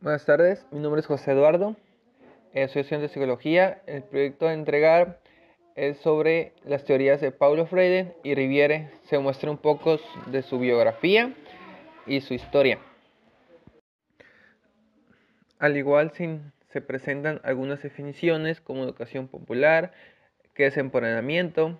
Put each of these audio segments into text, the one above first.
Buenas tardes, mi nombre es José Eduardo, soy estudiante de psicología. El proyecto a entregar es sobre las teorías de Paulo Freire y Riviere. Se muestra un poco de su biografía y su historia. Al igual se presentan algunas definiciones como educación popular, qué es empoderamiento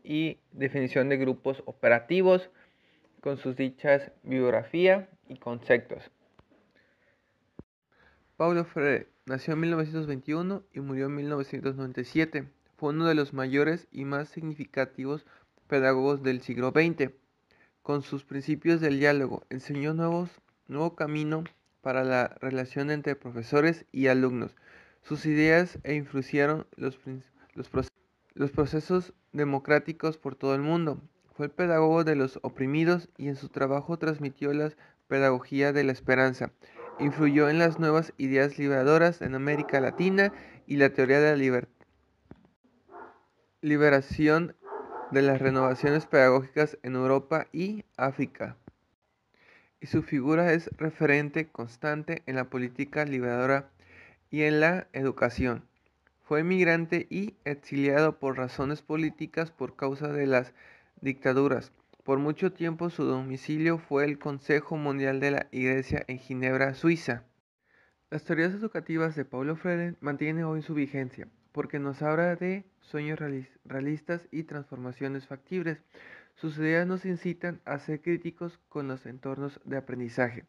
y definición de grupos operativos con sus dichas biografía y conceptos. Paulo Freire nació en 1921 y murió en 1997. Fue uno de los mayores y más significativos pedagogos del siglo XX. Con sus principios del diálogo, enseñó nuevo camino para la relación entre profesores y alumnos. Sus ideas influenciaron los procesos democráticos por todo el mundo. Fue el pedagogo de los oprimidos y en su trabajo transmitió la pedagogía de la esperanza. Influyó en las nuevas ideas liberadoras en América Latina y la teoría de la liberación de las renovaciones pedagógicas en Europa y África. Y su figura es referente constante en la política liberadora y en la educación. Fue emigrante y exiliado por razones políticas por causa de las dictaduras. Por mucho tiempo su domicilio fue el Consejo Mundial de la Iglesia en Ginebra, Suiza. Las teorías educativas de Paulo Freire mantienen hoy su vigencia, porque nos habla de sueños realistas y transformaciones factibles. Sus ideas nos incitan a ser críticos con los entornos de aprendizaje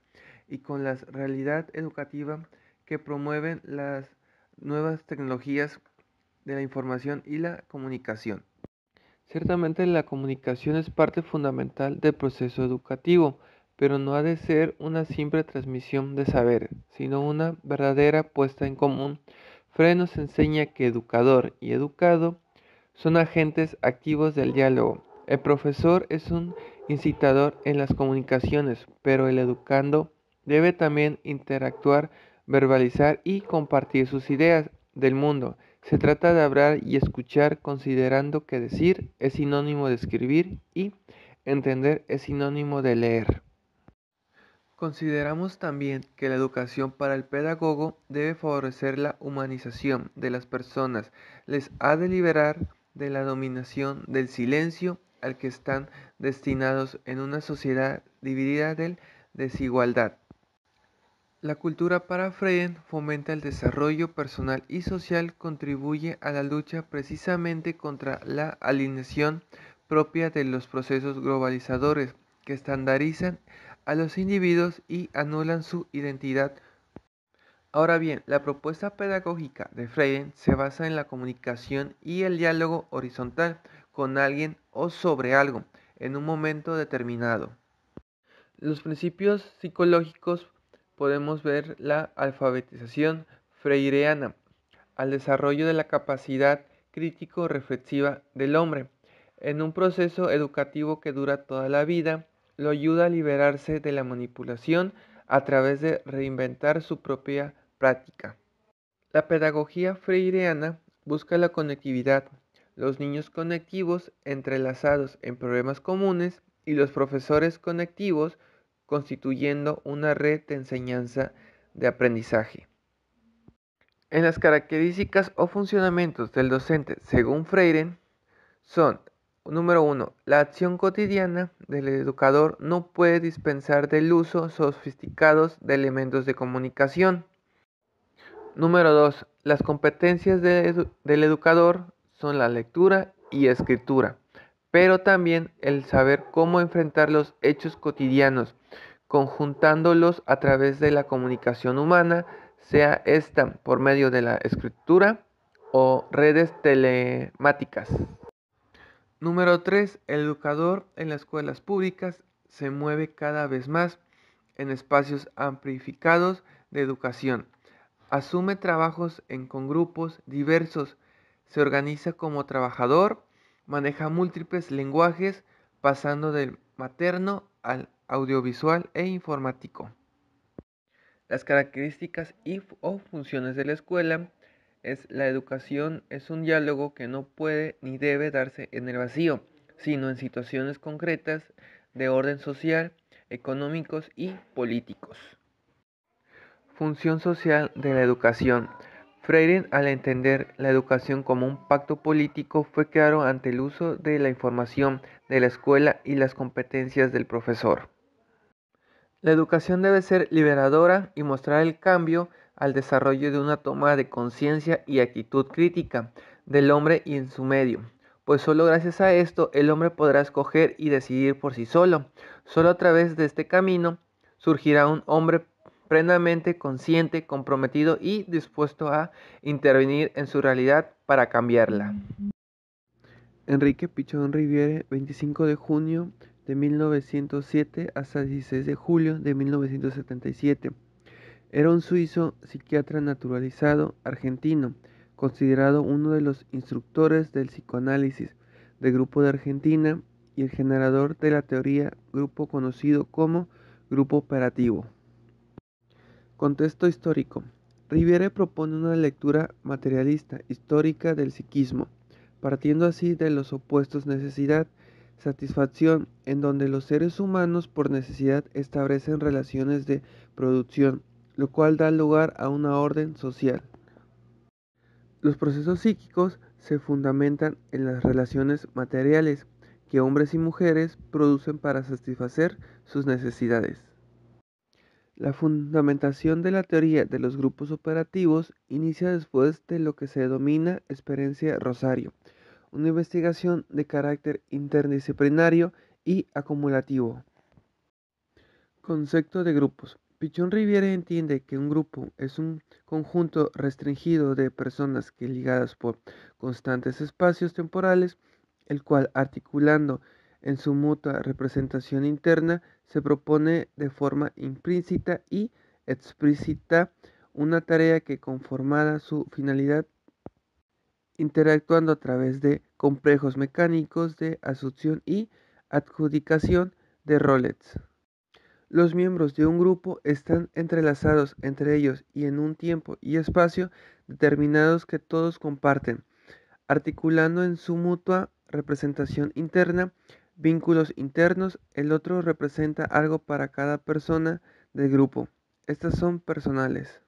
y con la realidad educativa que promueven las nuevas tecnologías de la información y la comunicación. Ciertamente la comunicación es parte fundamental del proceso educativo, pero no ha de ser una simple transmisión de saberes, sino una verdadera puesta en común. Freire nos enseña que educador y educado son agentes activos del diálogo. El profesor es un incitador en las comunicaciones, pero el educando debe también interactuar, verbalizar y compartir sus ideas del mundo. Se trata de hablar y escuchar considerando que decir es sinónimo de escribir y entender es sinónimo de leer. Consideramos también que la educación para el pedagogo debe favorecer la humanización de las personas, les ha de liberar de la dominación del silencio al que están destinados en una sociedad dividida de desigualdad. La cultura para Freire fomenta el desarrollo personal y social, contribuye a la lucha precisamente contra la alienación propia de los procesos globalizadores que estandarizan a los individuos y anulan su identidad. Ahora bien, la propuesta pedagógica de Freire se basa en la comunicación y el diálogo horizontal con alguien o sobre algo en un momento determinado. Los principios psicológicos podemos ver la alfabetización freireana al desarrollo de la capacidad crítico-reflexiva del hombre. En un proceso educativo que dura toda la vida, lo ayuda a liberarse de la manipulación a través de reinventar su propia práctica. La pedagogía freireana busca la conectividad, los niños conectivos entrelazados en problemas comunes y los profesores conectivos constituyendo una red de enseñanza de aprendizaje. En las características o funcionamientos del docente, según Freire, son: número 1. La acción cotidiana del educador no puede dispensar del uso sofisticados de elementos de comunicación. Número 2. Las competencias del educador son la lectura y escritura, pero también el saber cómo enfrentar los hechos cotidianos, conjuntándolos a través de la comunicación humana, sea esta por medio de la escritura o redes telemáticas. Número 3. El educador en las escuelas públicas se mueve cada vez más en espacios amplificados de educación. Asume trabajos con grupos diversos, se organiza como trabajador, maneja múltiples lenguajes, pasando del materno al audiovisual e informático. Las características o funciones de la escuela es: la educación es un diálogo que no puede ni debe darse en el vacío, sino en situaciones concretas de orden social, económicos y políticos. Función social de la educación. Freire, al entender la educación como un pacto político, fue claro ante el uso de la información de la escuela y las competencias del profesor. La educación debe ser liberadora y mostrar el cambio al desarrollo de una toma de conciencia y actitud crítica del hombre y en su medio, pues solo gracias a esto el hombre podrá escoger y decidir por sí solo. Solo a través de este camino surgirá un hombre plenamente consciente, comprometido y dispuesto a intervenir en su realidad para cambiarla. Enrique Pichón Riviere, 25 de junio de 1907 hasta 16 de julio de 1977. Era un suizo psiquiatra naturalizado argentino, considerado uno de los instructores del psicoanálisis del Grupo de Argentina y el generador de la teoría grupo conocido como grupo operativo. Contexto histórico. Riviere propone una lectura materialista histórica del psiquismo, partiendo así de los opuestos necesidad, satisfacción, en donde los seres humanos por necesidad establecen relaciones de producción, lo cual da lugar a una orden social. Los procesos psíquicos se fundamentan en las relaciones materiales que hombres y mujeres producen para satisfacer sus necesidades. La fundamentación de la teoría de los grupos operativos inicia después de lo que se denomina experiencia Rosario, una investigación de carácter interdisciplinario y acumulativo. Concepto de grupos. Pichón Riviere entiende que un grupo es un conjunto restringido de personas que ligadas por constantes espacios temporales, el cual articulando en su mutua representación interna se propone de forma implícita y explícita una tarea que conformada su finalidad interactuando a través de complejos mecánicos de asunción y adjudicación de roles. Los miembros de un grupo están entrelazados entre ellos y en un tiempo y espacio determinados que todos comparten, articulando en su mutua representación interna vínculos internos. El otro representa algo para cada persona del grupo. Estas son personales.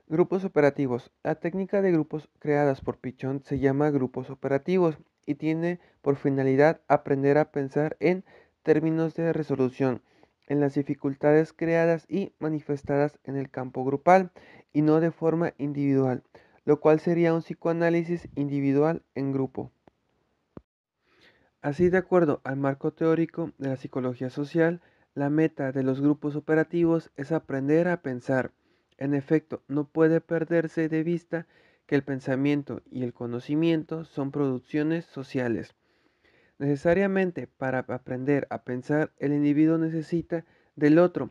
Grupos operativos. La técnica de grupos creadas por Pichón se llama grupos operativos y tiene por finalidad aprender a pensar en términos de resolución en las dificultades creadas y manifestadas en el campo grupal y no de forma individual, lo cual sería un psicoanálisis individual en grupo. Así, de acuerdo al marco teórico de la psicología social, la meta de los grupos operativos es aprender a pensar. En efecto, no puede perderse de vista que el pensamiento y el conocimiento son producciones sociales. Necesariamente, para aprender a pensar, el individuo necesita del otro,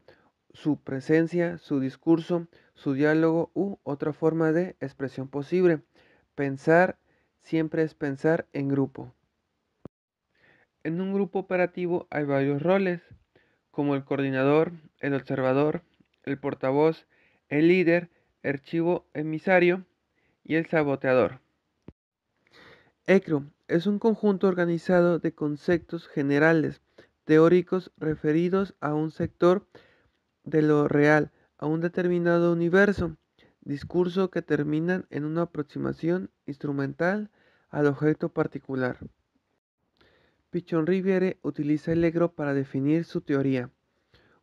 su presencia, su discurso, su diálogo u otra forma de expresión posible. Pensar siempre es pensar en grupo. En un grupo operativo hay varios roles, como el coordinador, el observador, el portavoz, el líder, el archivo emisario y el saboteador. ECRO es un conjunto organizado de conceptos generales, teóricos referidos a un sector de lo real, a un determinado universo, discurso que terminan en una aproximación instrumental al objeto particular. Pichón Riviere utiliza el ECRO para definir su teoría.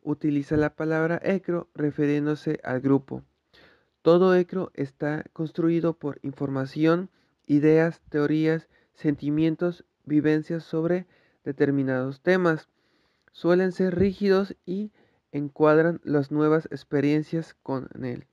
Utiliza la palabra ECRO refiriéndose al grupo. Todo ECRO está construido por información, ideas, teorías, sentimientos, vivencias sobre determinados temas. Suelen ser rígidos y encuadran las nuevas experiencias con él.